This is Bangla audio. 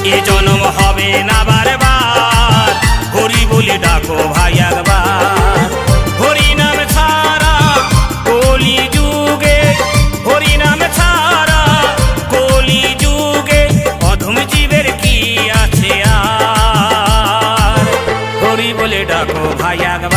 এ জন্ম হবে না বারবার, হরি বলে ডাকো ভাই একবার। হরি নাম ছাড়া কলি যুগে, হরি নাম ছাড়া কলি যুগে অধম জীবের কি আছে আর। হরি বলে ডাকো ভাই একবার।